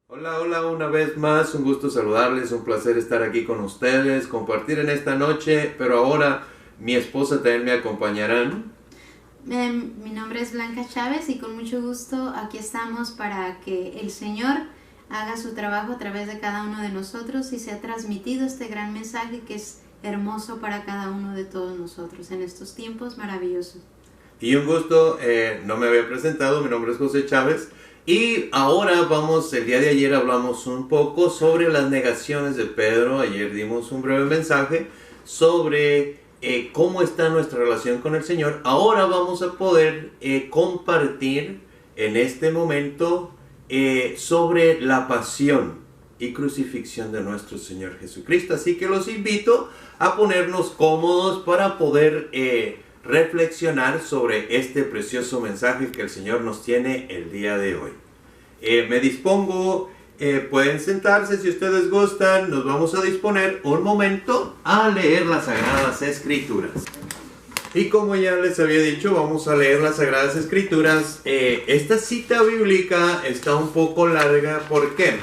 Hola, hola, una vez más, un gusto saludarles, un placer estar aquí con ustedes, compartir en esta noche, pero ahora mi esposa también me acompañarán. Mi nombre es Blanca Chávez y con mucho gusto aquí estamos para que el Señor haga su trabajo a través de cada uno de nosotros y sea transmitido este gran mensaje que es hermoso para cada uno de todos nosotros en estos tiempos maravillosos. Y un gusto, no me había presentado, mi nombre es José Chávez. Y ahora el día de ayer hablamos un poco sobre las negaciones de Pedro. Ayer dimos un breve mensaje sobre cómo está nuestra relación con el Señor. Ahora vamos a poder compartir en este momento sobre la pasión y crucifixión de nuestro Señor Jesucristo. Así que los invito a ponernos cómodos para poder reflexionar sobre este precioso mensaje que el Señor nos tiene el día de hoy. Me dispongo, pueden sentarse si ustedes gustan, nos vamos a disponer un momento a leer las Sagradas Escrituras. Y como ya les había dicho, vamos a leer las Sagradas Escrituras. Esta cita bíblica está un poco larga, ¿por qué?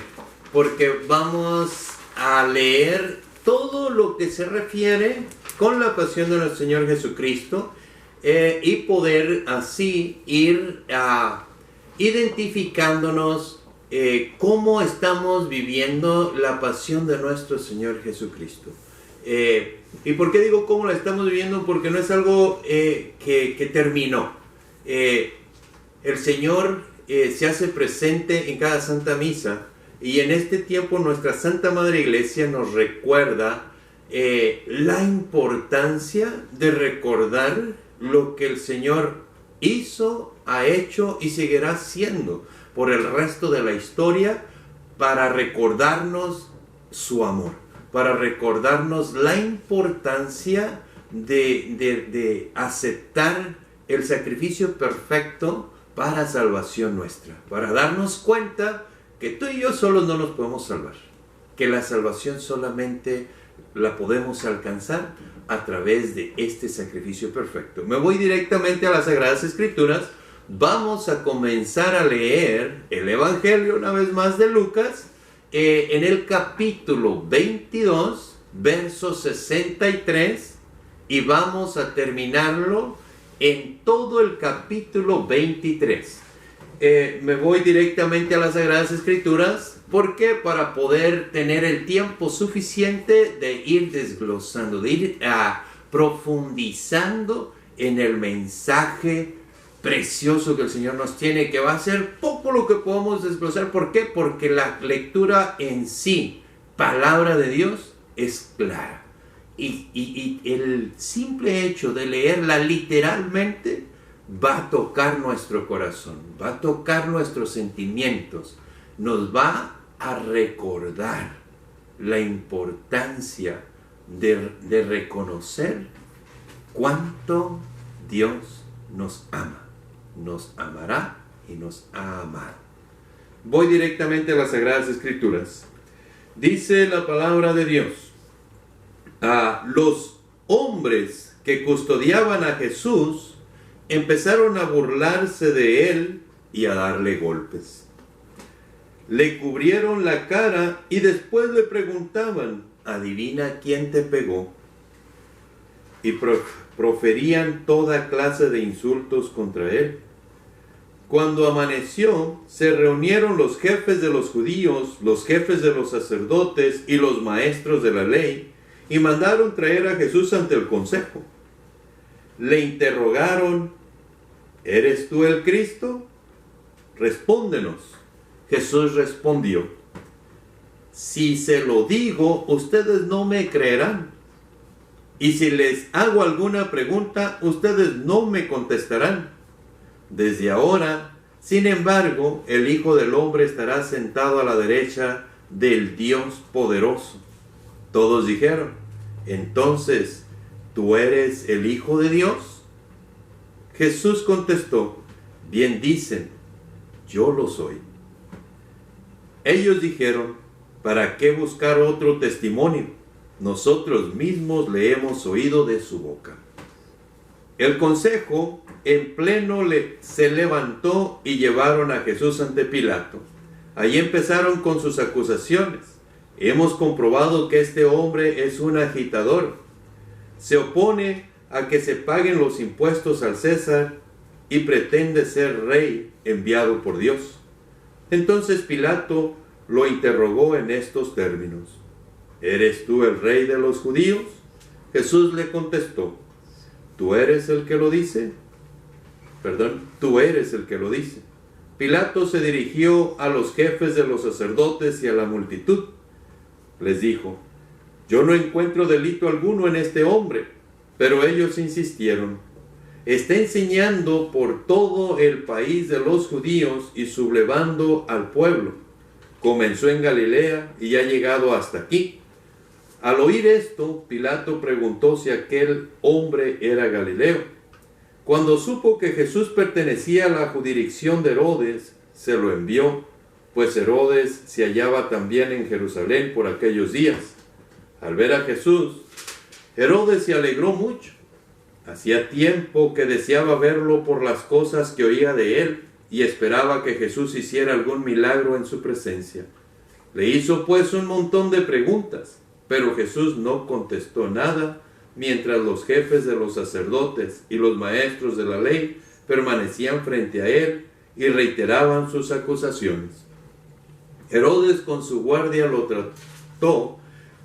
Porque vamos a leer todo lo que se refiere con la pasión de nuestro Señor Jesucristo y poder así ir identificándonos cómo estamos viviendo la pasión de nuestro Señor Jesucristo. ¿Y por qué digo cómo la estamos viviendo? Porque no es algo que terminó. El Señor se hace presente en cada Santa Misa y en este tiempo nuestra Santa Madre Iglesia nos recuerda la importancia de recordar lo que el Señor hizo, ha hecho y seguirá haciendo por el resto de la historia para recordarnos su amor, para recordarnos la importancia de aceptar el sacrificio perfecto para salvación nuestra, para darnos cuenta que tú y yo solos no nos podemos salvar, que la salvación solamente la podemos alcanzar a través de este sacrificio perfecto. Me voy directamente a las Sagradas Escrituras. Vamos a comenzar a leer el Evangelio una vez más de Lucas en el capítulo 22, verso 63, y vamos a terminarlo en todo el capítulo 23. Me voy directamente a las Sagradas Escrituras. ¿Por qué? Para poder tener el tiempo suficiente de ir desglosando, de ir profundizando en el mensaje precioso que el Señor nos tiene, que va a ser poco lo que podamos desglosar. ¿Por qué? Porque la lectura en sí, palabra de Dios, es clara. Y el simple hecho de leerla literalmente va a tocar nuestro corazón, va a tocar nuestros sentimientos, nos va a recordar la importancia de reconocer cuánto Dios nos ama, nos amará y nos ha amado. Voy directamente a las Sagradas Escrituras. Dice la palabra de Dios: los hombres que custodiaban a Jesús empezaron a burlarse de él y a darle golpes. Le cubrieron la cara y después le preguntaban: adivina quién te pegó. Y proferían toda clase de insultos contra él. Cuando amaneció, se reunieron los jefes de los judíos, los jefes de los sacerdotes y los maestros de la ley, y mandaron traer a Jesús ante el consejo. Le interrogaron: ¿eres tú el Cristo? Respóndenos. Jesús respondió: si se lo digo, ustedes no me creerán. Y si les hago alguna pregunta, ustedes no me contestarán. Desde ahora, sin embargo, el Hijo del Hombre estará sentado a la derecha del Dios poderoso. Todos dijeron: entonces, ¿tú eres el Hijo de Dios? Jesús contestó: bien dicen, yo lo soy. Ellos dijeron: ¿para qué buscar otro testimonio? Nosotros mismos le hemos oído de su boca. El consejo en pleno se levantó y llevaron a Jesús ante Pilato. Allí empezaron con sus acusaciones. Hemos comprobado que este hombre es un agitador. Se opone a que se paguen los impuestos al César y pretende ser rey enviado por Dios. Entonces Pilato lo interrogó en estos términos: ¿eres tú el rey de los judíos? Jesús le contestó: ¿tú eres el que lo dice? Tú eres el que lo dice. Pilato se dirigió a los jefes de los sacerdotes y a la multitud. Les dijo: yo no encuentro delito alguno en este hombre. Pero ellos insistieron: está enseñando por todo el país de los judíos y sublevando al pueblo. Comenzó en Galilea y ha llegado hasta aquí. Al oír esto, Pilato preguntó si aquel hombre era Galileo. Cuando supo que Jesús pertenecía a la jurisdicción de Herodes, se lo envió, pues Herodes se hallaba también en Jerusalén por aquellos días. Al ver a Jesús, Herodes se alegró mucho. Hacía tiempo que deseaba verlo por las cosas que oía de él y esperaba que Jesús hiciera algún milagro en su presencia. Le hizo pues un montón de preguntas, pero Jesús no contestó nada, mientras los jefes de los sacerdotes y los maestros de la ley permanecían frente a él y reiteraban sus acusaciones. Herodes con su guardia lo trató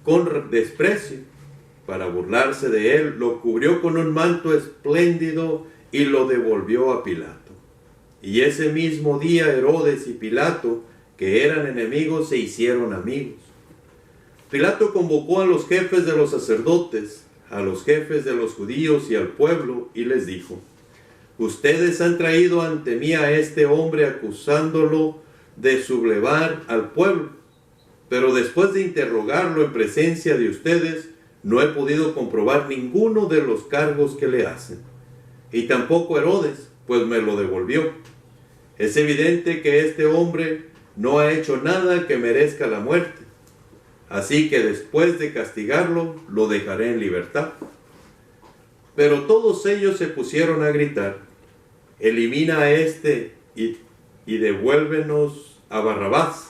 con desprecio. Para burlarse de él, lo cubrió con un manto espléndido y lo devolvió a Pilato. Y ese mismo día Herodes y Pilato, que eran enemigos, se hicieron amigos. Pilato convocó a los jefes de los sacerdotes, a los jefes de los judíos y al pueblo, y les dijo: ustedes han traído ante mí a este hombre acusándolo de sublevar al pueblo, pero después de interrogarlo en presencia de ustedes, no he podido comprobar ninguno de los cargos que le hacen. Y tampoco Herodes, pues me lo devolvió. Es evidente que este hombre no ha hecho nada que merezca la muerte. Así que después de castigarlo, lo dejaré en libertad. Pero todos ellos se pusieron a gritar: elimina a este y devuélvenos a Barrabás.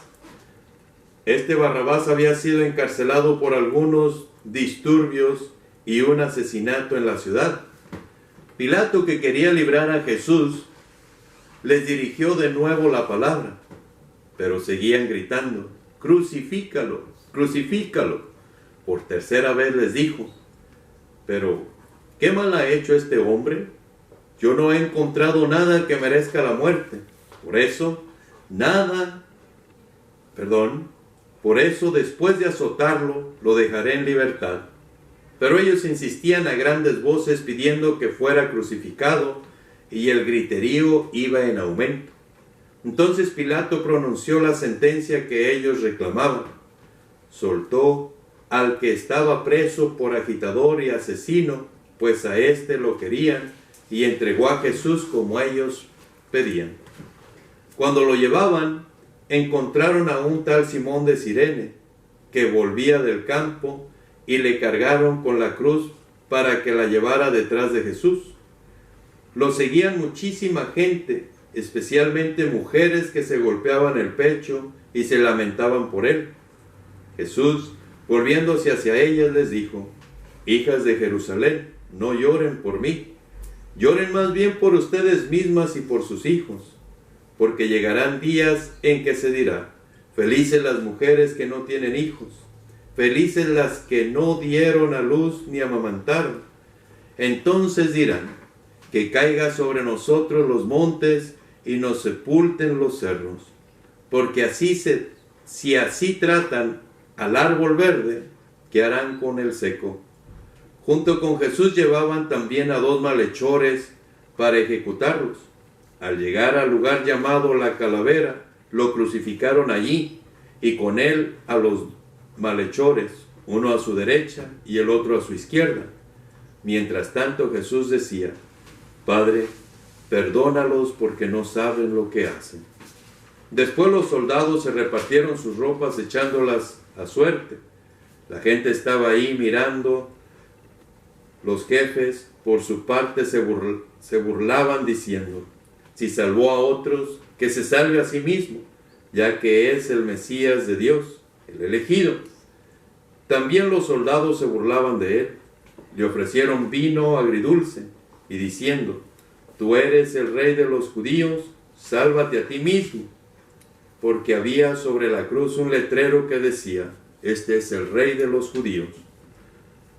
Este Barrabás había sido encarcelado por algunos disturbios y un asesinato en la ciudad. Pilato, que quería librar a Jesús, les dirigió de nuevo la palabra, pero seguían gritando: crucifícalo, crucifícalo. Por tercera vez les dijo: pero ¿qué mal ha hecho este hombre? Yo no he encontrado nada que merezca la muerte. Por eso después de azotarlo, lo dejaré en libertad. Pero ellos insistían a grandes voces pidiendo que fuera crucificado, y el griterío iba en aumento. Entonces Pilato pronunció la sentencia que ellos reclamaban. Soltó al que estaba preso por agitador y asesino, pues a éste lo querían, y entregó a Jesús como ellos pedían. Cuando lo llevaban, encontraron a un tal Simón de Cirene, que volvía del campo, y le cargaron con la cruz para que la llevara detrás de Jesús. Lo seguían muchísima gente, especialmente mujeres que se golpeaban el pecho y se lamentaban por él. Jesús, volviéndose hacia ellas, les dijo: hijas de Jerusalén, no lloren por mí, lloren más bien por ustedes mismas y por sus hijos. Porque llegarán días en que se dirá: felices las mujeres que no tienen hijos, felices las que no dieron a luz ni amamantaron. Entonces dirán: que caiga sobre nosotros los montes y nos sepulten los cerros. Porque si así tratan al árbol verde, ¿qué harán con el seco? Junto con Jesús llevaban también a 2 malhechores para ejecutarlos. Al llegar al lugar llamado La Calavera, lo crucificaron allí, y con él a los malhechores, uno a su derecha y el otro a su izquierda. Mientras tanto Jesús decía: Padre, perdónalos porque no saben lo que hacen. Después los soldados se repartieron sus ropas echándolas a suerte. La gente estaba ahí mirando. Los jefes, por su parte, se burlaban diciendo: si salvó a otros, que se salve a sí mismo. ya que es el Mesías de Dios, el elegido. También los soldados se burlaban de él. Le ofrecieron vino agridulce y diciendo: tú eres el rey de los judíos, sálvate a ti mismo. Porque había sobre la cruz un letrero que decía: este es el rey de los judíos.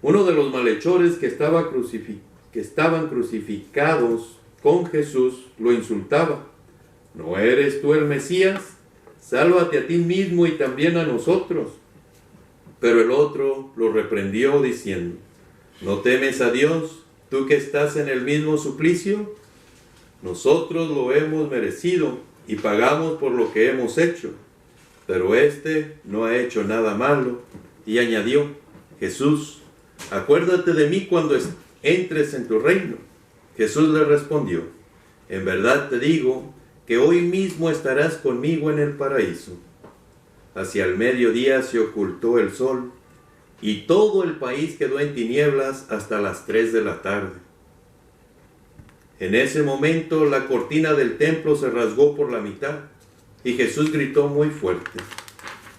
Uno de los malhechores que estaban crucificados con Jesús lo insultaba: ¿no eres tú el Mesías? Sálvate a ti mismo y también a nosotros. Pero el otro lo reprendió diciendo: ¿no temes a Dios, tú que estás en el mismo suplicio? Nosotros lo hemos merecido y pagamos por lo que hemos hecho, pero éste no ha hecho nada malo. Y añadió: Jesús, acuérdate de mí cuando entres en tu reino. Jesús le respondió: en verdad te digo que hoy mismo estarás conmigo en el paraíso. Hacia el mediodía se ocultó el sol, y todo el país quedó en tinieblas hasta las 3 de la tarde. En ese momento la cortina del templo se rasgó por la mitad, y Jesús gritó muy fuerte: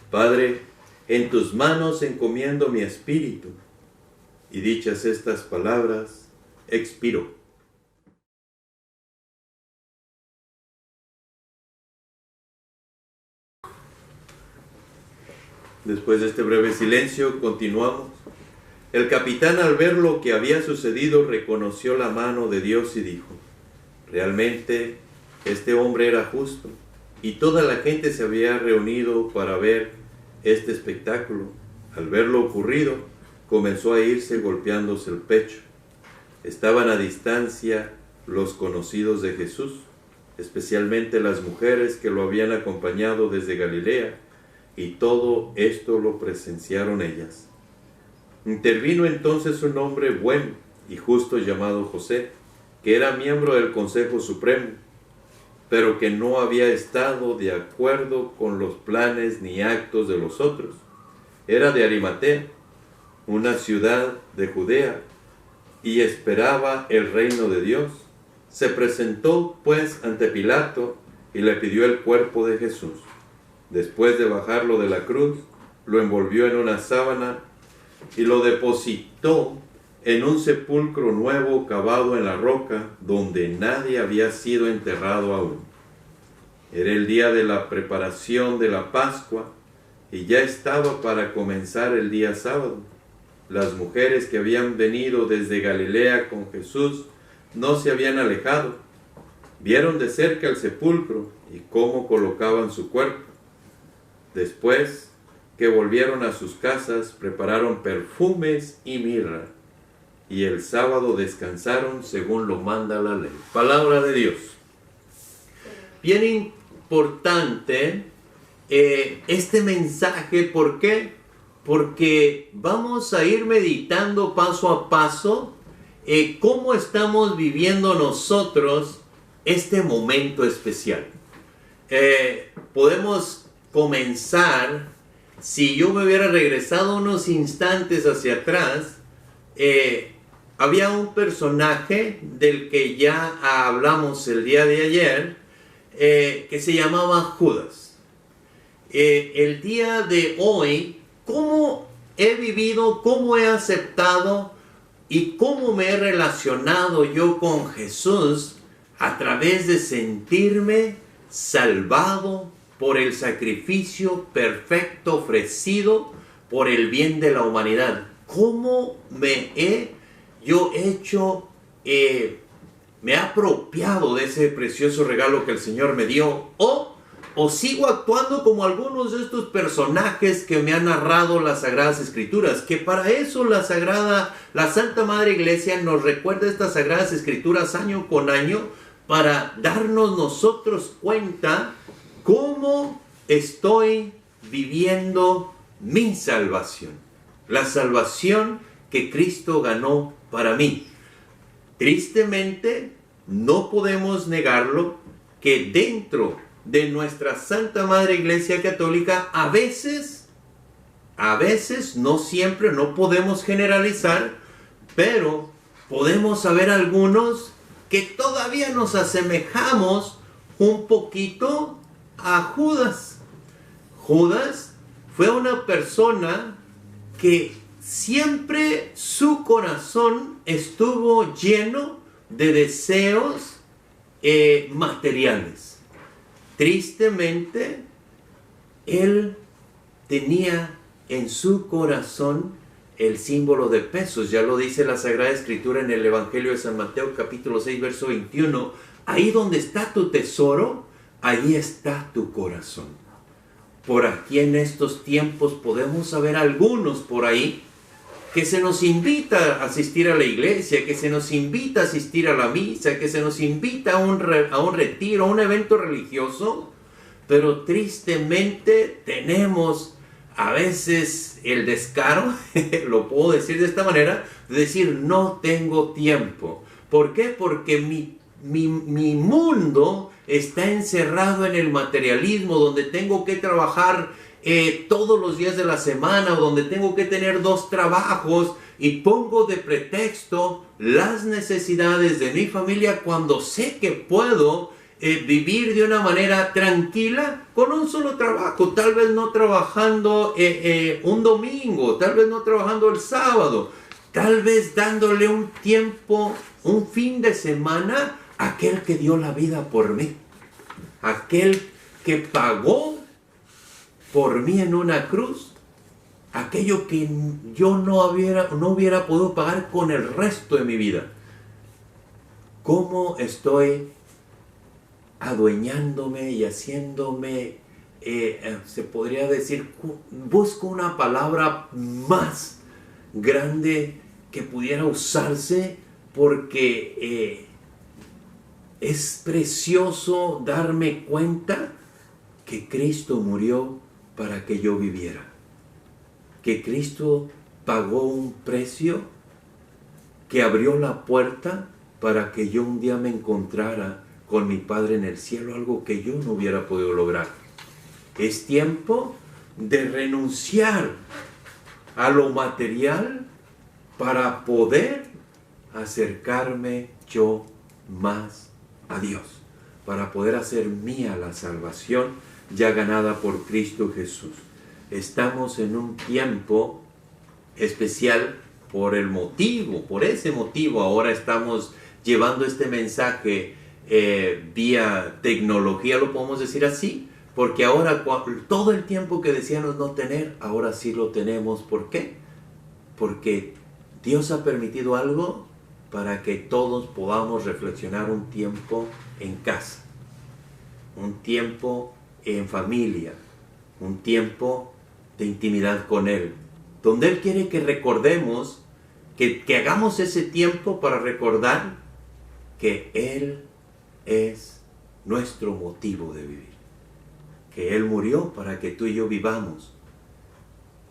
Padre, en tus manos encomiendo mi espíritu. Y dichas estas palabras, expiró. Después de este breve silencio, continuamos. El capitán, al ver lo que había sucedido, reconoció la mano de Dios y dijo: realmente este hombre era justo. Y toda la gente se había reunido para ver este espectáculo. Al ver lo ocurrido, comenzó a irse golpeándose el pecho. Estaban a distancia los conocidos de Jesús, especialmente las mujeres que lo habían acompañado desde Galilea, y todo esto lo presenciaron ellas. Intervino entonces un hombre bueno y justo llamado José, que era miembro del Consejo Supremo, pero que no había estado de acuerdo con los planes ni actos de los otros. Era de Arimatea, una ciudad de Judea, y esperaba el reino de Dios. Se presentó pues ante Pilato y le pidió el cuerpo de Jesús. Después de bajarlo de la cruz, lo envolvió en una sábana y lo depositó en un sepulcro nuevo cavado en la roca, donde nadie había sido enterrado aún. Era el día de la preparación de la Pascua, y ya estaba para comenzar el día sábado. Las mujeres que habían venido desde Galilea con Jesús no se habían alejado. Vieron de cerca el sepulcro y cómo colocaban su cuerpo. Después que volvieron a sus casas, prepararon perfumes y mirra, y el sábado descansaron según lo manda la ley. Palabra de Dios. Bien importante este mensaje. ¿Por qué? Porque vamos a ir meditando paso a paso cómo estamos viviendo nosotros este momento especial. Podemos comenzar, si yo me hubiera regresado unos instantes hacia atrás, había un personaje del que ya hablamos el día de ayer, que se llamaba Judas. El día de hoy, ¿cómo he vivido, cómo he aceptado y cómo me he relacionado yo con Jesús a través de sentirme salvado por el sacrificio perfecto ofrecido por el bien de la humanidad? ¿Cómo me he apropiado de ese precioso regalo que el Señor me dio? ¿O sigo actuando como algunos de estos personajes que me han narrado las Sagradas Escrituras? Que para eso la Santa Madre Iglesia nos recuerda estas Sagradas Escrituras año con año, para darnos nosotros cuenta cómo estoy viviendo mi salvación, la salvación que Cristo ganó para mí. Tristemente, no podemos negarlo, que dentro de nuestra Santa Madre Iglesia Católica, a veces, no siempre, no podemos generalizar, pero podemos haber algunos que todavía nos asemejamos un poquito a Judas. Judas fue una persona que siempre su corazón estuvo lleno de deseos materiales. Tristemente, él tenía en su corazón el símbolo de pesos. Ya lo dice la Sagrada Escritura en el Evangelio de San Mateo, capítulo 6, verso 21. Ahí donde está tu tesoro, ahí está tu corazón. Por aquí en estos tiempos podemos saber algunos por ahí que se nos invita a asistir a la iglesia, que se nos invita a asistir a la misa, que se nos invita a un retiro, a un evento religioso, pero tristemente tenemos a veces el descaro, lo puedo decir de esta manera, de decir no tengo tiempo. ¿Por qué? Porque mi mundo está encerrado en el materialismo, donde tengo que trabajar todos los días de la semana, o donde tengo que tener 2 trabajos, y pongo de pretexto las necesidades de mi familia cuando sé que puedo vivir de una manera tranquila con un solo trabajo, tal vez no trabajando un domingo, tal vez no trabajando el sábado, tal vez dándole un tiempo, un fin de semana a aquel que dio la vida por mí, aquel que pagó por mí en una cruz, aquello que yo no hubiera podido pagar con el resto de mi vida. ¿Cómo estoy adueñándome y haciéndome, se podría decir, busco una palabra más grande que pudiera usarse, porque es precioso darme cuenta que Cristo murió para que yo viviera, que Cristo pagó un precio, que abrió la puerta para que yo un día me encontrara con mi Padre en el cielo, algo que yo no hubiera podido lograr. Es tiempo de renunciar a lo material para poder acercarme yo más a Dios, para poder hacer mía la salvación ya ganada por Cristo Jesús. Estamos en un tiempo especial por ese motivo ahora estamos llevando este mensaje vía tecnología, lo podemos decir así, porque ahora todo el tiempo que decíamos no tener, ahora sí lo tenemos. ¿Por qué? Porque Dios ha permitido algo para que todos podamos reflexionar un tiempo en casa, un tiempo en familia, un tiempo de intimidad con Él, donde Él quiere que recordemos, que hagamos ese tiempo para recordar que Él es nuestro motivo de vivir, que Él murió para que tú y yo vivamos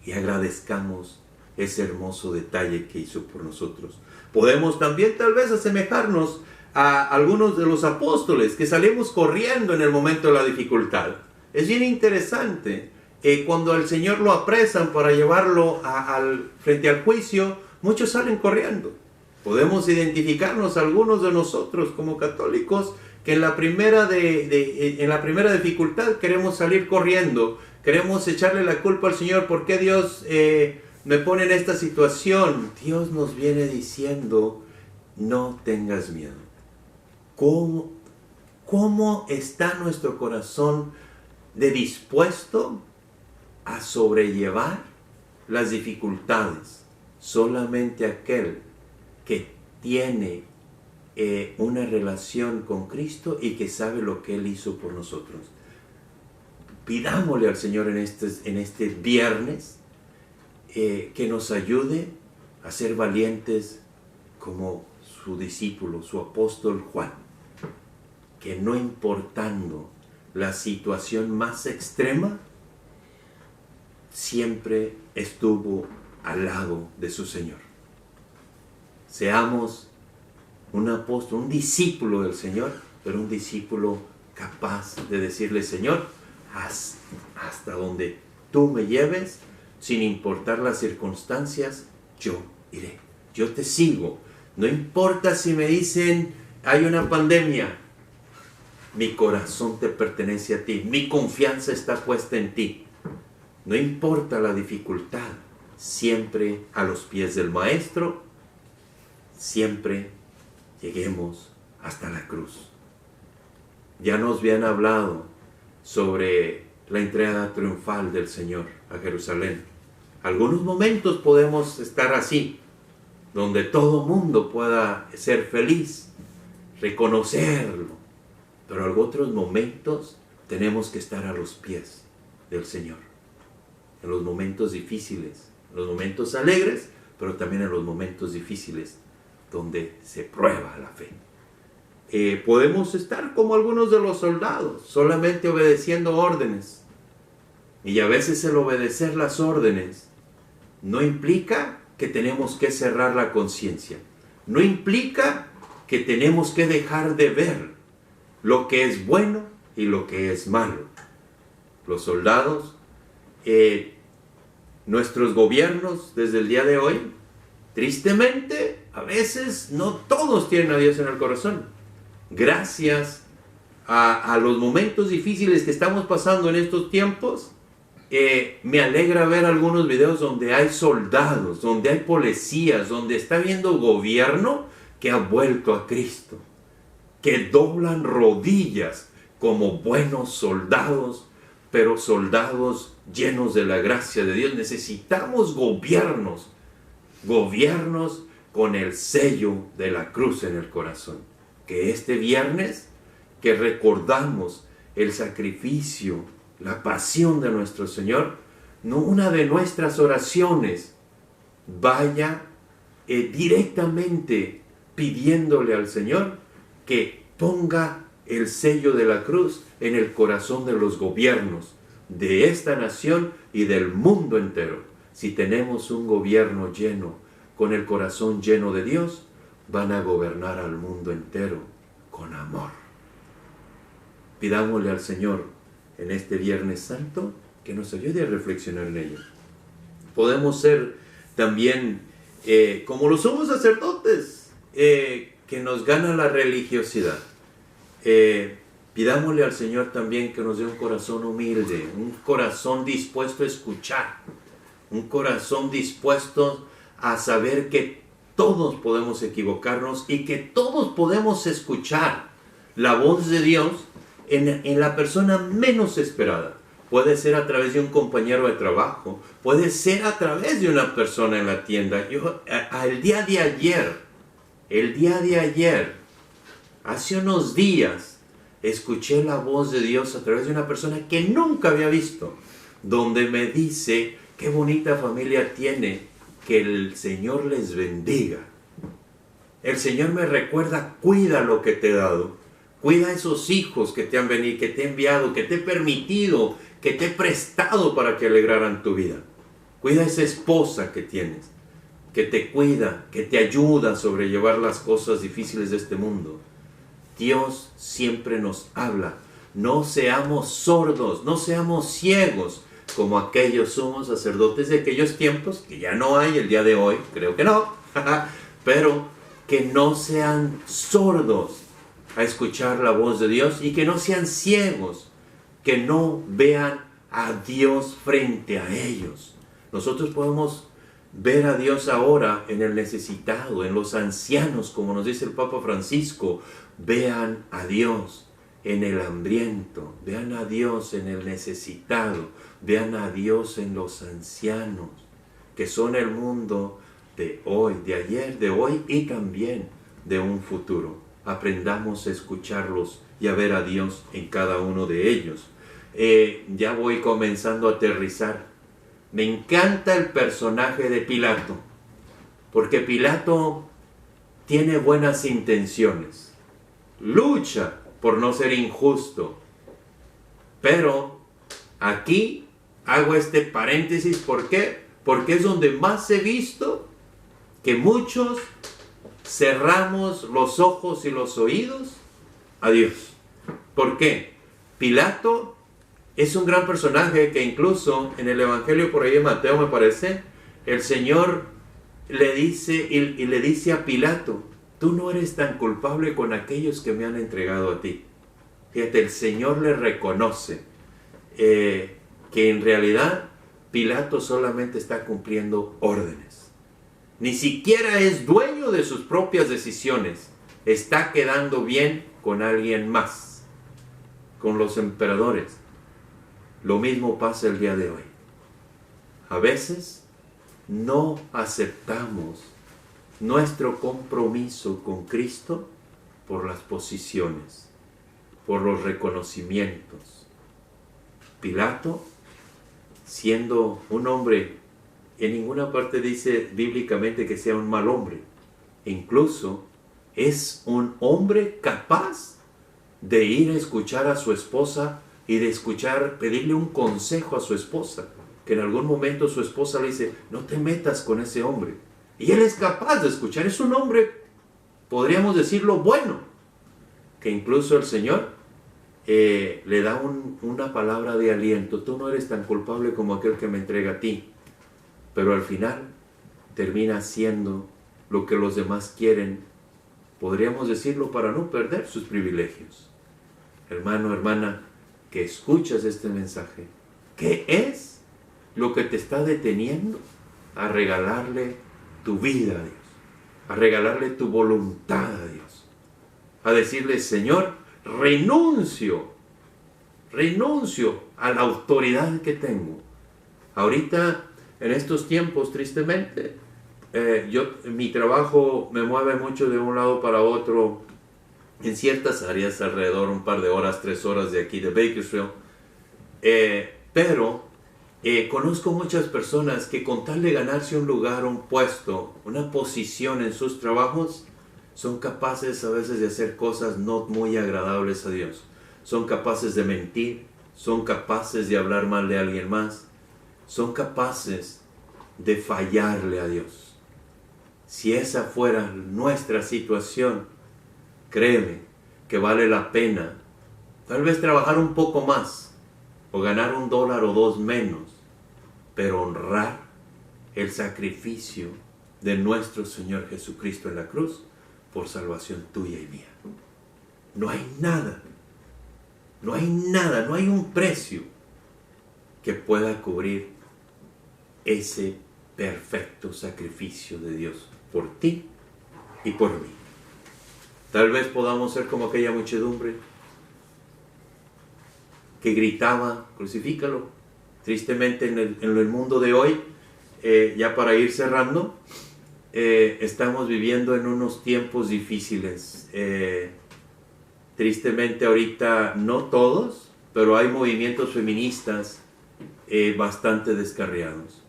y agradezcamos ese hermoso detalle que hizo por nosotros. Podemos también tal vez asemejarnos a algunos de los apóstoles que salimos corriendo en el momento de la dificultad. Es bien interesante, cuando al Señor lo apresan para llevarlo frente al juicio, muchos salen corriendo. Podemos identificarnos algunos de nosotros como católicos que en la primera dificultad queremos salir corriendo, queremos echarle la culpa al Señor. ¿Por qué Dios me pone en esta situación? Dios nos viene diciendo, no tengas miedo. ¿Cómo está nuestro corazón de dispuesto a sobrellevar las dificultades? Solamente aquel que tiene una relación con Cristo y que sabe lo que Él hizo por nosotros. Pidámosle al Señor en este viernes que nos ayude a ser valientes como su discípulo, su apóstol Juan, que no importando la situación más extrema, siempre estuvo al lado de su Señor. Seamos un apóstol, un discípulo del Señor, pero un discípulo capaz de decirle, Señor, hasta donde tú me lleves, sin importar las circunstancias, yo iré, yo te sigo. No importa si me dicen, hay una pandemia, mi corazón te pertenece a ti, mi confianza está puesta en ti. no importa la dificultad, siempre a los pies del Maestro, siempre lleguemos hasta la cruz. Ya nos habían hablado sobre la entrega triunfal del Señor a Jerusalén. Algunos momentos podemos estar así, donde todo mundo pueda ser feliz, reconocerlo, pero en otros momentos tenemos que estar a los pies del Señor, en los momentos difíciles, en los momentos alegres, pero también en los momentos difíciles, donde se prueba la fe. Podemos estar como algunos de los soldados, solamente obedeciendo órdenes. Y a veces el obedecer las órdenes no implica que tenemos que cerrar la conciencia. No implica que tenemos que dejar de ver lo que es bueno y lo que es malo. Los soldados, nuestros gobiernos desde el día de hoy, tristemente, a veces no todos tienen a Dios en el corazón. Gracias a los momentos difíciles que estamos pasando en estos tiempos, me alegra ver algunos videos donde hay soldados, donde hay policías, donde está habiendo gobierno que ha vuelto a Cristo, que doblan rodillas como buenos soldados, pero soldados llenos de la gracia de Dios. Necesitamos gobiernos con el sello de la cruz en el corazón. Que este viernes, que recordamos el sacrificio, la pasión de nuestro Señor, no una de nuestras oraciones vaya directamente pidiéndole al Señor que ponga el sello de la cruz en el corazón de los gobiernos de esta nación y del mundo entero. Si tenemos un gobierno lleno, con el corazón lleno de Dios, van a gobernar al mundo entero con amor. Pidámosle al Señor en este Viernes Santo que nos ayude a reflexionar en ello. Podemos ser también como los somos sacerdotes, que nos gana la religiosidad. Pidámosle al Señor también que nos dé un corazón humilde, un corazón dispuesto a escuchar, un corazón dispuesto a saber que todos podemos equivocarnos y que todos podemos escuchar la voz de Dios en la persona menos esperada. Puede ser a través de un compañero de trabajo, puede ser a través de una persona en la tienda. Yo, el día de ayer, hace unos días, escuché la voz de Dios a través de una persona que nunca había visto, donde me dice, qué bonita familia tiene, que el Señor les bendiga. El Señor me recuerda, cuida lo que te he dado, cuida a esos hijos que te han venido, que te he enviado, que te he permitido, que te he prestado para que alegraran tu vida. Cuida a esa esposa que tienes, que te cuida, que te ayuda a sobrellevar las cosas difíciles de este mundo. Dios siempre nos habla. No seamos sordos, no seamos ciegos, como aquellos sumos sacerdotes de aquellos tiempos, que ya no hay el día de hoy, creo que no, pero que no sean sordos a escuchar la voz de Dios y que no sean ciegos, que no vean a Dios frente a ellos. Nosotros podemos ver a Dios ahora en el necesitado, en los ancianos, como nos dice el Papa Francisco. Vean a Dios en el hambriento, vean a Dios en el necesitado, vean a Dios en los ancianos, que son el mundo de hoy, de ayer, de hoy y también de un futuro. Aprendamos a escucharlos y a ver a Dios en cada uno de ellos. Ya voy comenzando a aterrizar. Me encanta el personaje de Pilato, porque Pilato tiene buenas intenciones, lucha por no ser injusto, pero aquí hago este paréntesis. ¿Por qué? Porque es donde más he visto que muchos cerramos los ojos y los oídos a Dios. ¿Por qué? Pilato es un gran personaje que incluso en el Evangelio por ahí de Mateo, me parece, el Señor le dice y le dice a Pilato, tú no eres tan culpable con aquellos que me han entregado a ti. Fíjate, el Señor le reconoce que en realidad Pilato solamente está cumpliendo órdenes. Ni siquiera es dueño de sus propias decisiones. Está quedando bien con alguien más, con los emperadores. Lo mismo pasa el día de hoy. A veces no aceptamos nuestro compromiso con Cristo por las posiciones, por los reconocimientos. Pilato, siendo un hombre, en ninguna parte dice bíblicamente que sea un mal hombre. Incluso es un hombre capaz de ir a escuchar a su esposa y de pedirle un consejo a su esposa, que en algún momento su esposa le dice, no te metas con ese hombre. Y él es capaz de escuchar, es un hombre, podríamos decirlo, bueno, que incluso el Señor le da una palabra de aliento. Tú no eres tan culpable como aquel que me entrega a ti. Pero al final termina haciendo lo que los demás quieren, podríamos decirlo, para no perder sus privilegios. Hermano, hermana, que escuchas este mensaje, ¿qué es lo que te está deteniendo a regalarle tu vida a Dios? A regalarle tu voluntad a Dios. A decirle, Señor, renuncio a la autoridad que tengo. Ahorita, en estos tiempos, tristemente, mi trabajo me mueve mucho de un lado para otro, en ciertas áreas, alrededor un par de horas, 3 horas de aquí de Bakersfield. Pero conozco muchas personas que con tal de ganarse un lugar, un puesto, una posición en sus trabajos, son capaces a veces de hacer cosas no muy agradables a Dios. Son capaces de mentir, son capaces de hablar mal de alguien más, son capaces de fallarle a Dios. Si esa fuera nuestra situación, créeme que vale la pena tal vez trabajar un poco más o ganar $1 o 2 menos, pero honrar el sacrificio de nuestro Señor Jesucristo en la cruz por salvación tuya y mía. No hay nada, no hay un precio que pueda cubrir ese perfecto sacrificio de Dios por ti y por mí. Tal vez podamos ser como aquella muchedumbre que gritaba, crucifícalo. Tristemente en el mundo de hoy, ya para ir cerrando, estamos viviendo en unos tiempos difíciles. Tristemente ahorita, no todos, pero hay movimientos feministas bastante descarriados,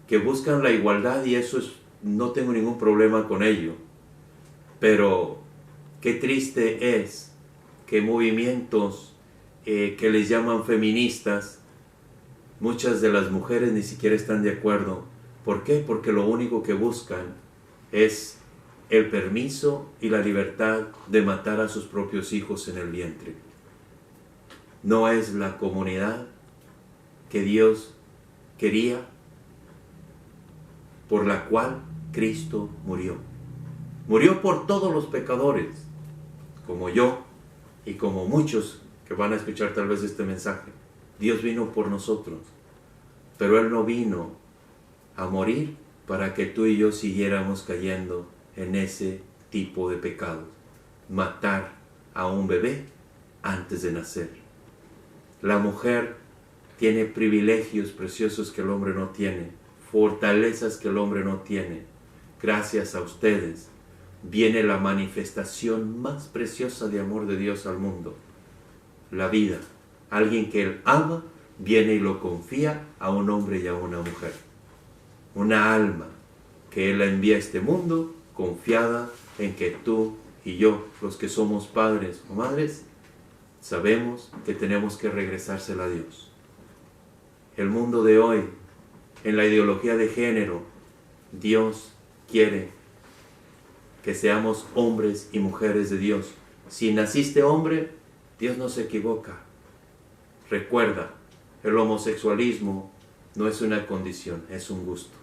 que buscan la igualdad, y eso no tengo ningún problema con ello. Pero qué triste es que movimientos que les llaman feministas, muchas de las mujeres ni siquiera están de acuerdo. ¿Por qué? Porque lo único que buscan es el permiso y la libertad de matar a sus propios hijos en el vientre. No es la comunidad que Dios quería, por la cual Cristo murió. Murió por todos los pecadores, como yo y como muchos que van a escuchar tal vez este mensaje. Dios vino por nosotros, pero Él no vino a morir para que tú y yo siguiéramos cayendo en ese tipo de pecados. Matar a un bebé antes de nacer. La mujer tiene privilegios preciosos que el hombre no tiene, fortalezas que el hombre no tiene. Gracias a ustedes viene la manifestación más preciosa de amor de Dios al mundo, la vida. Alguien que Él ama viene y lo confía a un hombre y a una mujer. Una alma que Él la envía a este mundo confiada en que tú y yo, los que somos padres o madres, sabemos que tenemos que regresársela a Dios. El mundo de hoy, en la ideología de género, Dios quiere que seamos hombres y mujeres de Dios. Si naciste hombre, Dios no se equivoca. Recuerda, el homosexualismo no es una condición, es un gusto.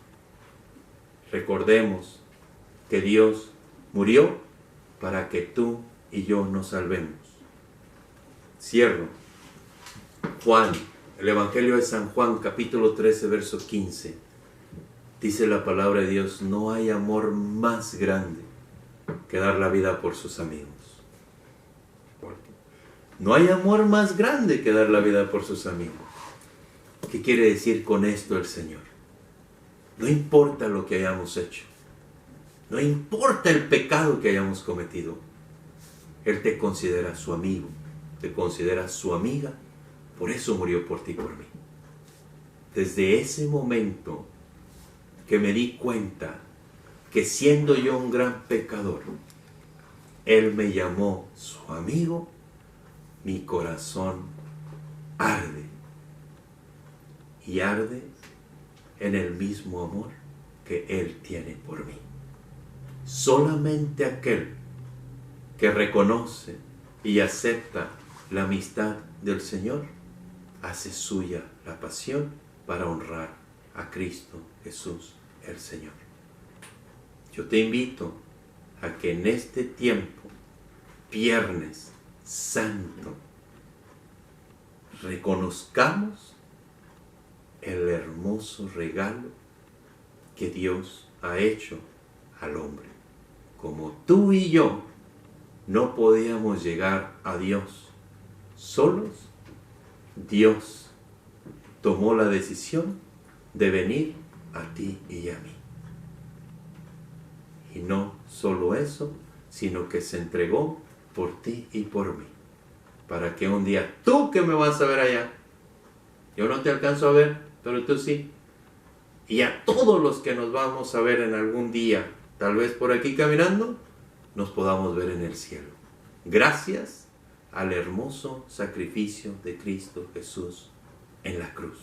Recordemos que Dios murió para que tú y yo nos salvemos. Cierro. Juan El Evangelio de San Juan, capítulo 13, verso 15. Dice la palabra de Dios: no hay amor más grande que dar la vida por sus amigos. No hay amor más grande que dar la vida por sus amigos. ¿Qué quiere decir con esto el Señor? No importa lo que hayamos hecho. No importa el pecado que hayamos cometido. Él te considera su amigo. Te considera su amiga. Por eso murió por ti y por mí. Desde ese momento que me di cuenta que siendo yo un gran pecador, Él me llamó su amigo, mi corazón arde. Y arde en el mismo amor que Él tiene por mí. Solamente aquel que reconoce y acepta la amistad del Señor hace suya la pasión para honrar a Cristo Jesús el Señor. Yo te invito a que en este tiempo, Viernes Santo, reconozcamos el hermoso regalo que Dios ha hecho al hombre. Como tú y yo no podíamos llegar a Dios solos, Dios tomó la decisión de venir a ti y a mí. Y no solo eso, sino que se entregó por ti y por mí. Para que un día, tú que me vas a ver allá, yo no te alcanzo a ver, pero tú sí. Y a todos los que nos vamos a ver en algún día, tal vez por aquí caminando, nos podamos ver en el cielo. Gracias al hermoso sacrificio de Cristo Jesús en la cruz,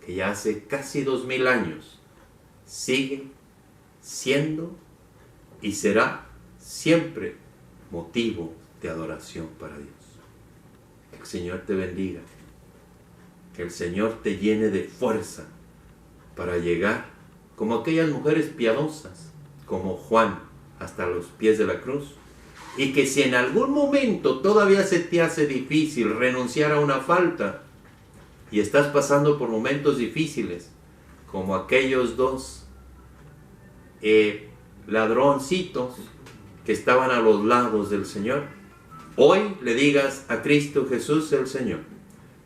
que ya hace casi 2000 años sigue siendo y será siempre motivo de adoración para Dios. Que el Señor te bendiga, que el Señor te llene de fuerza para llegar como aquellas mujeres piadosas, como Juan, hasta los pies de la cruz. Y que si en algún momento todavía se te hace difícil renunciar a una falta y estás pasando por momentos difíciles, como aquellos dos ladroncitos que estaban a los lados del Señor, hoy le digas a Cristo Jesús el Señor: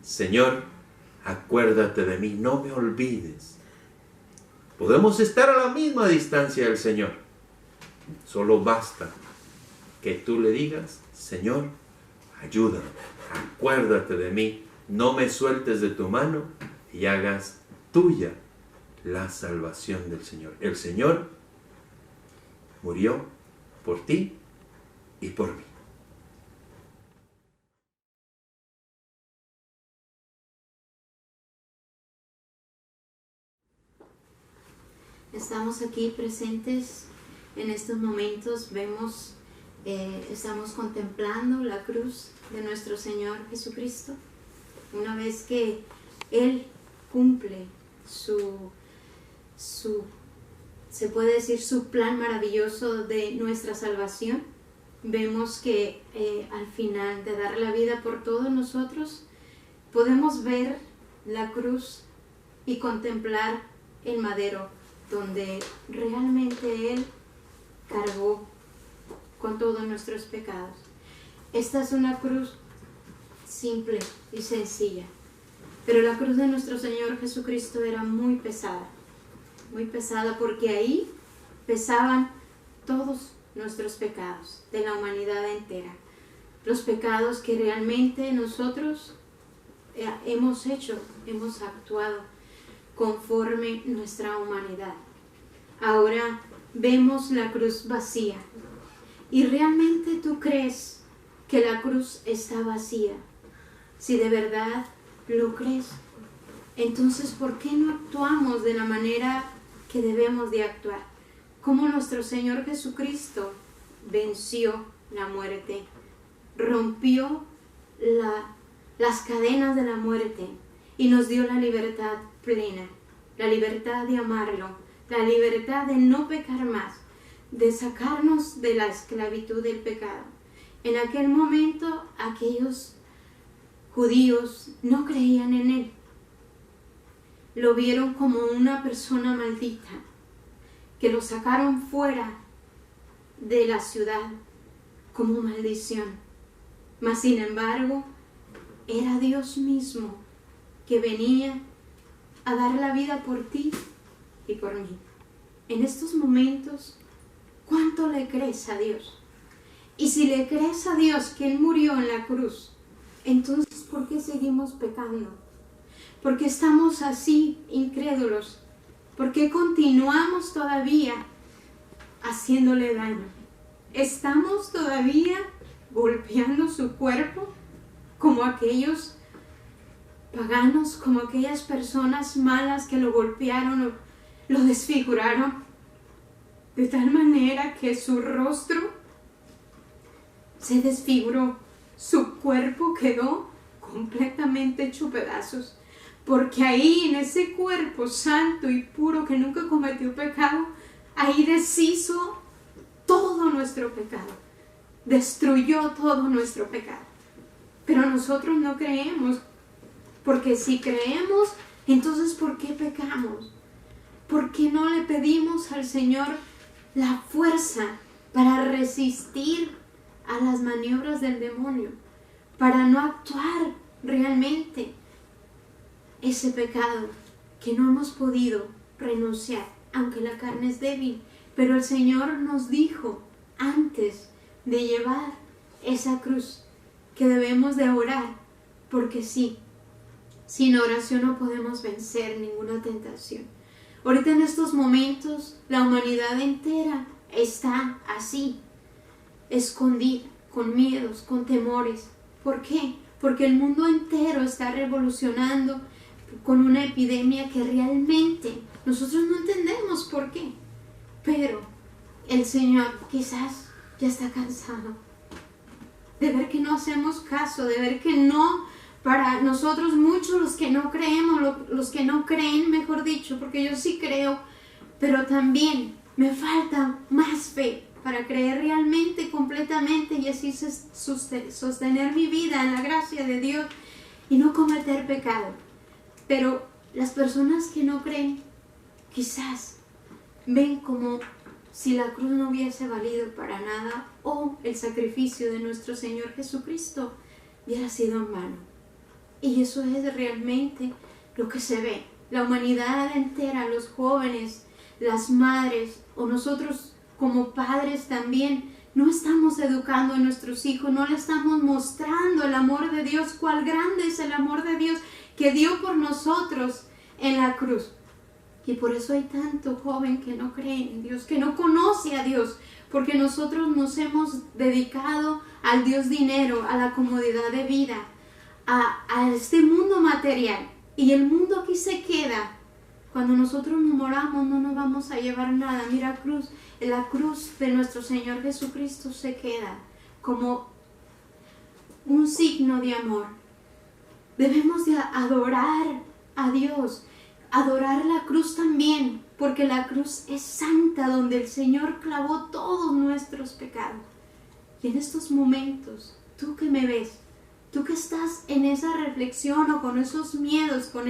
Señor, acuérdate de mí, no me olvides. Podemos estar a la misma distancia del Señor, solo basta que tú le digas: Señor, ayúdame, acuérdate de mí, no me sueltes de tu mano, y hagas tuya la salvación del Señor. El Señor murió por ti y por mí. Estamos aquí presentes en estos momentos, estamos contemplando la cruz de nuestro Señor Jesucristo. Una vez que Él cumple se puede decir, su plan maravilloso de nuestra salvación, vemos que al final de dar la vida por todos nosotros, podemos ver la cruz y contemplar el madero donde realmente Él cargó con todos nuestros pecados. Esta es una cruz simple y sencilla, pero la cruz de nuestro Señor Jesucristo era muy pesada porque ahí pesaban todos nuestros pecados de la humanidad entera, los pecados que realmente nosotros hemos actuado conforme nuestra humanidad. Ahora vemos la cruz vacía. ¿Y realmente tú crees que la cruz está vacía? Si de verdad lo crees, entonces ¿por qué no actuamos de la manera que debemos de actuar? Como nuestro Señor Jesucristo venció la muerte, rompió las cadenas de la muerte y nos dio la libertad plena, la libertad de amarlo, la libertad de no pecar más, de sacarnos de la esclavitud del pecado. En aquel momento, aquellos judíos no creían en él. Lo vieron como una persona maldita, que lo sacaron fuera de la ciudad como maldición. Mas sin embargo, era Dios mismo que venía a dar la vida por ti y por mí. En estos momentos, ¿cuánto le crees a Dios? Y si le crees a Dios que Él murió en la cruz, entonces ¿por qué seguimos pecando? ¿Por qué estamos así incrédulos? ¿Por qué continuamos todavía haciéndole daño? ¿Estamos todavía golpeando su cuerpo como aquellos paganos, como aquellas personas malas que lo golpearon, lo desfiguraron de tal manera que su rostro se desfiguró, su cuerpo quedó completamente hecho pedazos? Porque ahí, en ese cuerpo santo y puro que nunca cometió pecado, ahí deshizo todo nuestro pecado, destruyó todo nuestro pecado. Pero nosotros no creemos, porque si creemos, entonces ¿por qué pecamos? ¿Por qué no le pedimos al Señor la fuerza para resistir a las maniobras del demonio, para no actuar realmente ese pecado que no hemos podido renunciar, aunque la carne es débil? Pero el Señor nos dijo antes de llevar esa cruz que debemos de orar, porque sí, sin oración no podemos vencer ninguna tentación. Ahorita en estos momentos la humanidad entera está así, escondida, con miedos, con temores. ¿Por qué? Porque el mundo entero está revolucionando con una epidemia que realmente nosotros no entendemos por qué. Pero el Señor quizás ya está cansado de ver que no hacemos caso, de ver que no, para nosotros muchos los que no creemos, los que no creen, mejor dicho, porque yo sí creo, pero también me falta más fe para creer realmente, completamente, y así sostener mi vida en la gracia de Dios y no cometer pecado. Pero las personas que no creen, quizás ven como si la cruz no hubiese valido para nada, o el sacrificio de nuestro Señor Jesucristo hubiera sido en vano. Y eso es realmente lo que se ve. La humanidad entera, los jóvenes, las madres, o nosotros como padres también, no estamos educando a nuestros hijos, no le estamos mostrando el amor de Dios, cuál grande es el amor de Dios que dio por nosotros en la cruz. Y por eso hay tanto joven que no cree en Dios, que no conoce a Dios, porque nosotros nos hemos dedicado al Dios dinero, a la comodidad de vida, a este mundo material. Y el mundo aquí se queda. Cuando nosotros nos moramos no nos vamos a llevar nada. Mira, la cruz de nuestro Señor Jesucristo se queda como un signo de amor. Debemos de adorar a Dios, adorar la cruz también, porque la cruz es santa, donde el Señor clavó todos nuestros pecados. Y en estos momentos, tú que me ves, tú que estás en esa reflexión o con esos miedos, con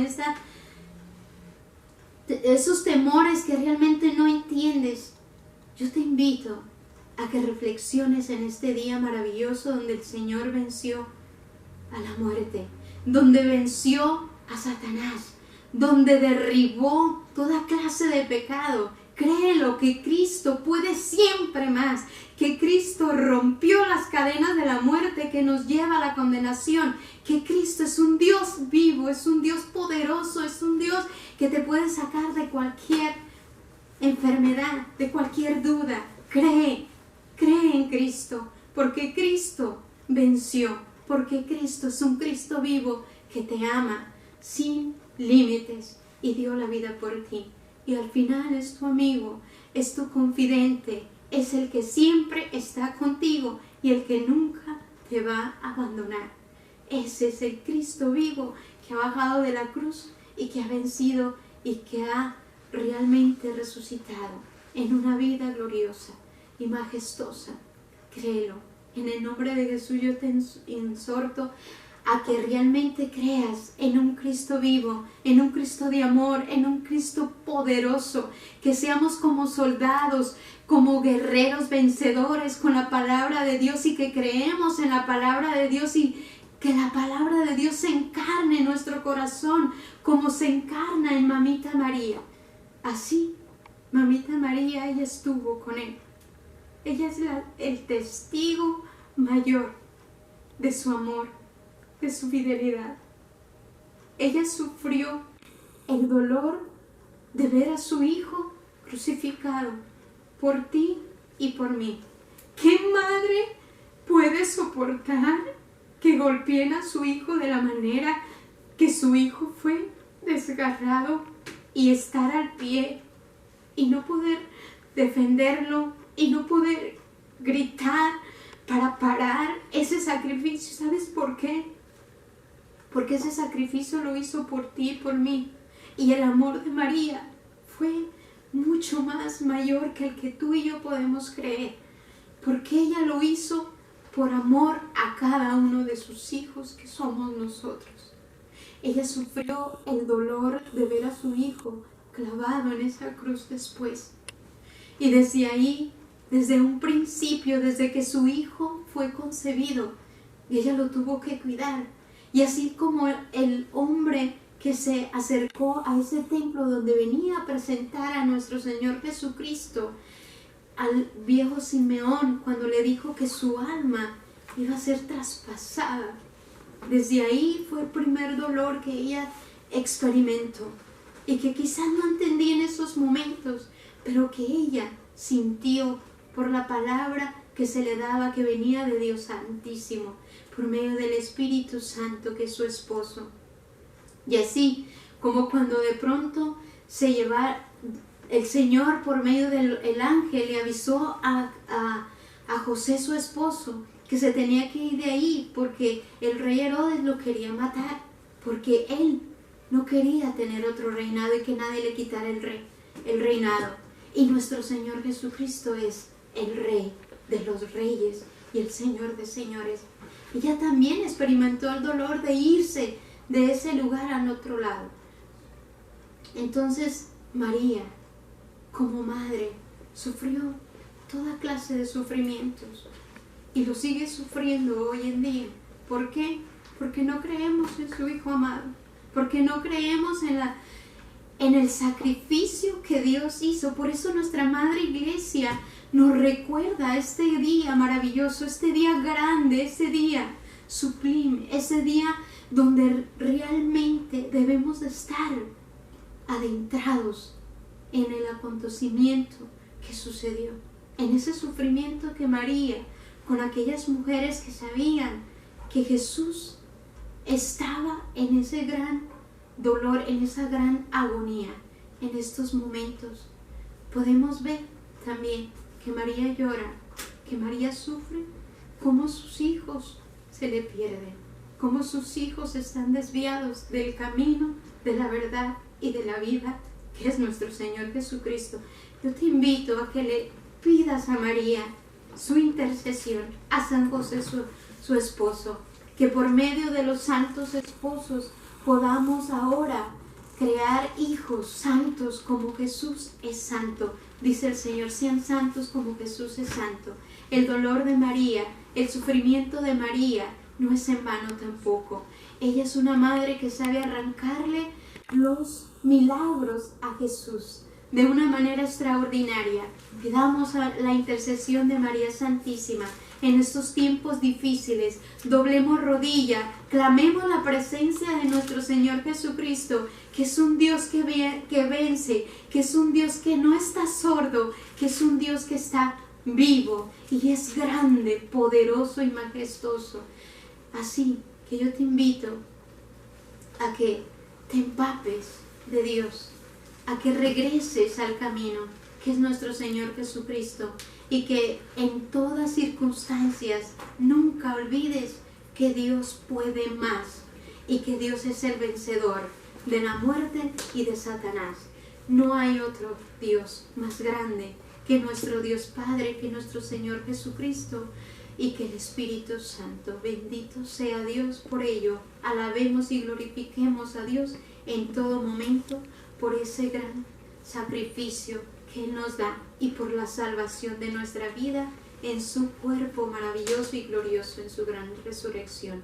esos temores que realmente no entiendes, yo te invito a que reflexiones en este día maravilloso donde el Señor venció a la muerte, donde venció a Satanás, donde derribó toda clase de pecado. Créelo, que Cristo puede siempre más, que Cristo rompió las cadenas de la muerte que nos lleva a la condenación, que Cristo es un Dios vivo, es un Dios poderoso, es un Dios que te puede sacar de cualquier enfermedad, de cualquier duda. Cree en Cristo, porque Cristo venció, porque Cristo es un Cristo vivo que te ama sin límites y dio la vida por ti. Y al final es tu amigo, es tu confidente, es el que siempre está contigo y el que nunca te va a abandonar. Ese es el Cristo vivo que ha bajado de la cruz y que ha vencido y que ha realmente resucitado en una vida gloriosa y majestuosa. Créelo. En el nombre de Jesús yo te exhorto a que realmente creas en un Cristo vivo, en un Cristo de amor, en un Cristo poderoso, que seamos como soldados, como guerreros vencedores con la palabra de Dios y que creemos en la palabra de Dios y que la palabra de Dios se encarne en nuestro corazón como se encarna en Mamita María. Así, Mamita María, ella estuvo con él. Ella es el testigo mayor de su amor, de su fidelidad. Ella sufrió el dolor de ver a su hijo crucificado por ti y por mí. ¿Qué madre puede soportar que golpeen a su hijo de la manera que su hijo fue desgarrado y estar al pie y no poder defenderlo y no poder gritar para parar ese sacrificio? ¿Sabes por qué? Porque ese sacrificio lo hizo por ti y por mí. Y el amor de María fue mucho más mayor que el que tú y yo podemos creer. Porque ella lo hizo por amor a cada uno de sus hijos que somos nosotros. Ella sufrió el dolor de ver a su hijo clavado en esa cruz después. Y desde ahí, desde un principio, desde que su hijo fue concebido, ella lo tuvo que cuidar. Y así como el hombre que se acercó a ese templo donde venía a presentar a nuestro Señor Jesucristo, al viejo Simeón, cuando le dijo que su alma iba a ser traspasada, desde ahí fue el primer dolor que ella experimentó y que quizás no entendí en esos momentos, pero que ella sintió por la palabra que se le daba, que venía de Dios Santísimo, por medio del Espíritu Santo, que es su esposo. Y así como cuando de pronto se lleva el Señor por medio del ángel le avisó a José, su esposo, que se tenía que ir de ahí porque el rey Herodes lo quería matar, porque él no quería tener otro reinado y que nadie le quitara el reinado. Y nuestro Señor Jesucristo es el Rey de los reyes y el Señor de señores. Ella también experimentó el dolor de irse de ese lugar al otro lado. Entonces María, como madre, sufrió toda clase de sufrimientos y lo sigue sufriendo hoy en día. ¿Por qué? Porque no creemos en su Hijo amado, porque no creemos en el sacrificio que Dios hizo. Por eso nuestra Madre Iglesia nos recuerda este día maravilloso, este día grande, ese día sublime, ese día donde realmente debemos de estar adentrados en el acontecimiento que sucedió, en ese sufrimiento que María, con aquellas mujeres que sabían que Jesús estaba en ese gran dolor, en esa gran agonía. En estos momentos podemos ver también que María llora, que María sufre, cómo sus hijos se le pierden, cómo sus hijos están desviados del camino, de la verdad y de la vida, que es nuestro Señor Jesucristo. Yo te invito a que le pidas a María su intercesión, a San José su esposo, que por medio de los santos esposos podamos ahora crear hijos santos como Jesús es santo. Dice el Señor, sean santos como Jesús es santo. El dolor de María, el sufrimiento de María no es en vano tampoco. Ella es una madre que sabe arrancarle los milagros a Jesús de una manera extraordinaria. Pidamos la intercesión de María Santísima en estos tiempos difíciles. Doblemos rodilla, clamemos la presencia de nuestro Señor Jesucristo, que es un Dios que vence, que es un Dios que no está sordo, que es un Dios que está vivo y es grande, poderoso y majestuoso. Así que yo te invito a que te empapes de Dios, a que regreses al camino que es nuestro Señor Jesucristo y que en todas circunstancias nunca olvides que Dios puede más y que Dios es el vencedor de la muerte y de Satanás. No hay otro Dios más grande que nuestro Dios Padre, que nuestro Señor Jesucristo. y que el Espíritu Santo, bendito sea Dios por ello. Alabemos y glorifiquemos a Dios en todo momento por ese gran sacrificio que Él nos da y por la salvación de nuestra vida en su cuerpo maravilloso y glorioso, en su gran resurrección.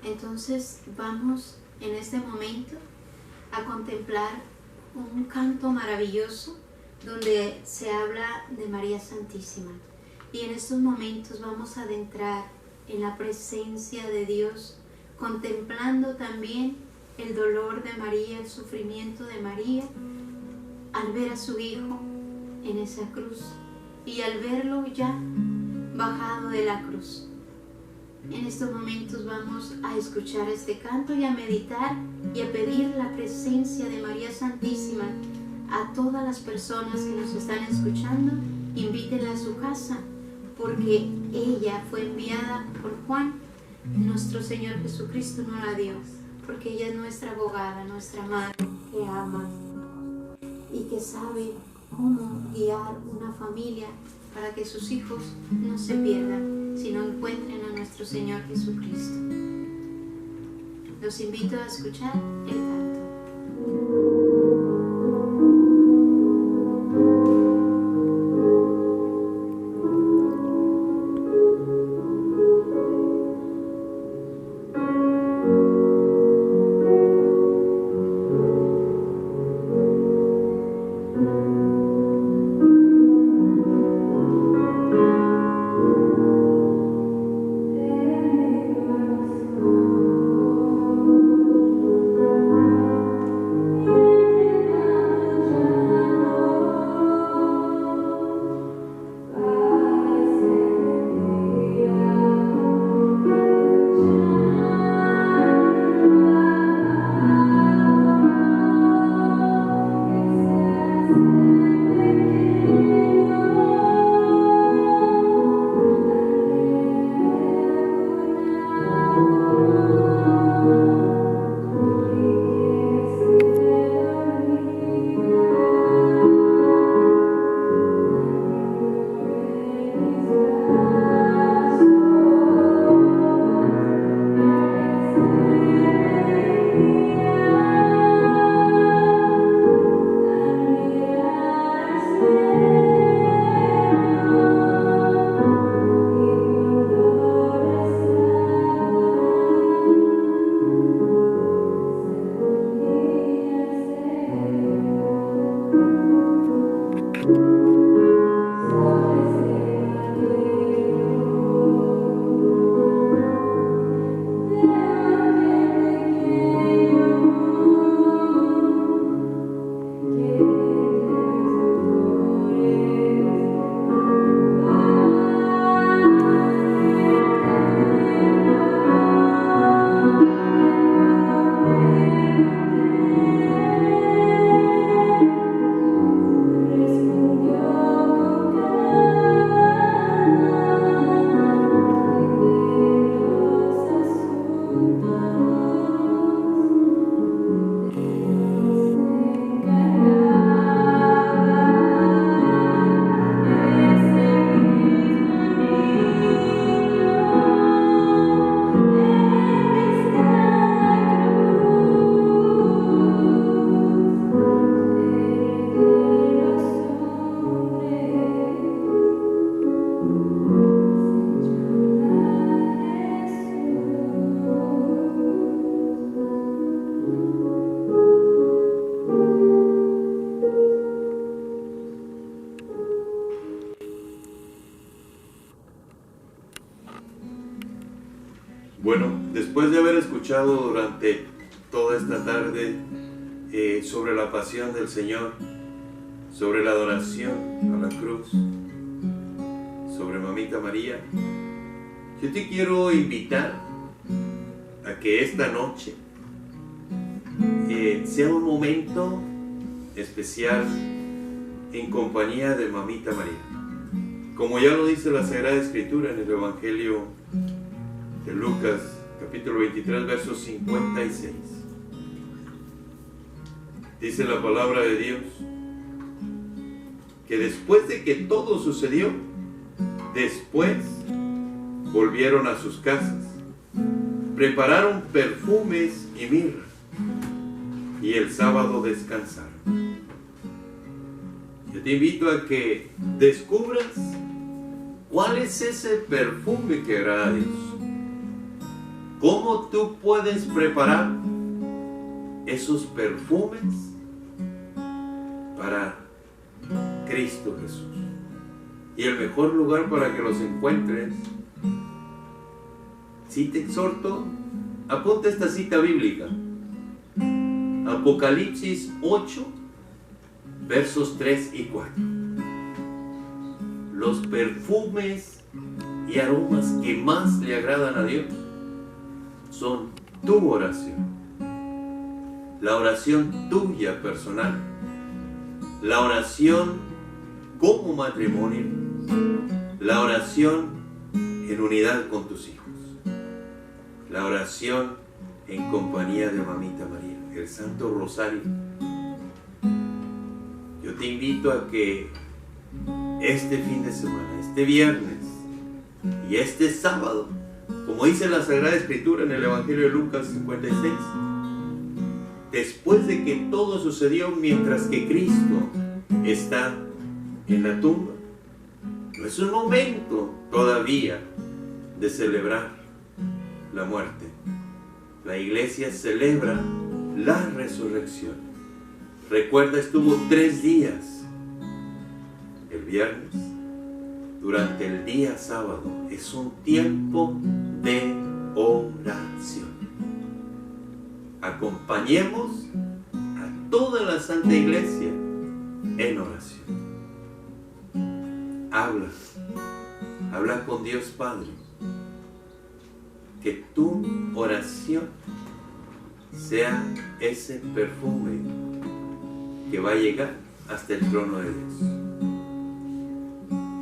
Entonces vamos en este momento a contemplar un canto maravilloso donde se habla de María Santísima. Y en estos momentos vamos a adentrar en la presencia de Dios, contemplando también el dolor de María, el sufrimiento de María, al ver a su Hijo en esa cruz y al verlo ya bajado de la cruz. En estos momentos vamos a escuchar este canto y a meditar y a pedir la presencia de María Santísima a todas las personas que nos están escuchando. Invítenla a su casa, porque ella fue enviada por Juan. Nuestro Señor Jesucristo no la dio, porque ella es nuestra abogada, nuestra madre, que ama y que sabe cómo guiar una familia para que sus hijos no se pierdan, sino encuentren a nuestro Señor Jesucristo. Los invito a escuchar el canto. Bueno, después de haber escuchado durante toda esta tarde sobre la pasión del Señor, sobre la adoración a la cruz, sobre Mamita María, yo te quiero invitar a que esta noche sea un momento especial en compañía de Mamita María. Como ya lo dice la Sagrada Escritura en el Evangelio de Lucas, capítulo 23, verso 56. Dice la palabra de Dios que después de que todo sucedió, después volvieron a sus casas, prepararon perfumes y mirra, y el sábado descansaron. Yo te invito a que descubras cuál es ese perfume que agrada a Dios. ¿Cómo tú puedes preparar esos perfumes para Cristo Jesús? Y el mejor lugar para que los encuentres, si te exhorto, apunta esta cita bíblica. Apocalipsis 8, versos 3 y 4. Los perfumes y aromas que más le agradan a Dios son tu oración, la oración tuya personal, la oración como matrimonio, la oración en unidad con tus hijos, la oración en compañía de Mamita María, el Santo Rosario. Yo te invito a que este fin de semana, este viernes y este sábado, como dice la Sagrada Escritura en el Evangelio de Lucas 56, después de que todo sucedió mientras que Cristo está en la tumba, no es un momento todavía de celebrar la muerte. La iglesia celebra la resurrección. Recuerda, estuvo 3 días. El viernes, durante el día sábado, es un tiempo de oración. Acompañemos a toda la Santa Iglesia en oración. Habla con Dios Padre. Que tu oración sea ese perfume que va a llegar hasta el trono de Dios.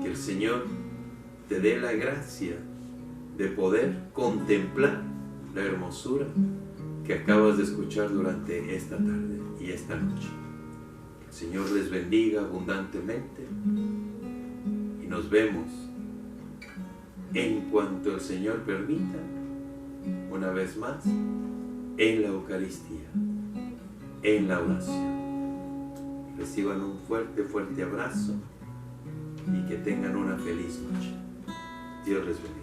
Que el Señor te dé la gracia de poder contemplar la hermosura que acabas de escuchar durante esta tarde y esta noche. Que el Señor les bendiga abundantemente y nos vemos en cuanto el Señor permita, una vez más, en la Eucaristía, en la oración. Reciban un fuerte, fuerte abrazo y que tengan una feliz noche. Dios les bendiga.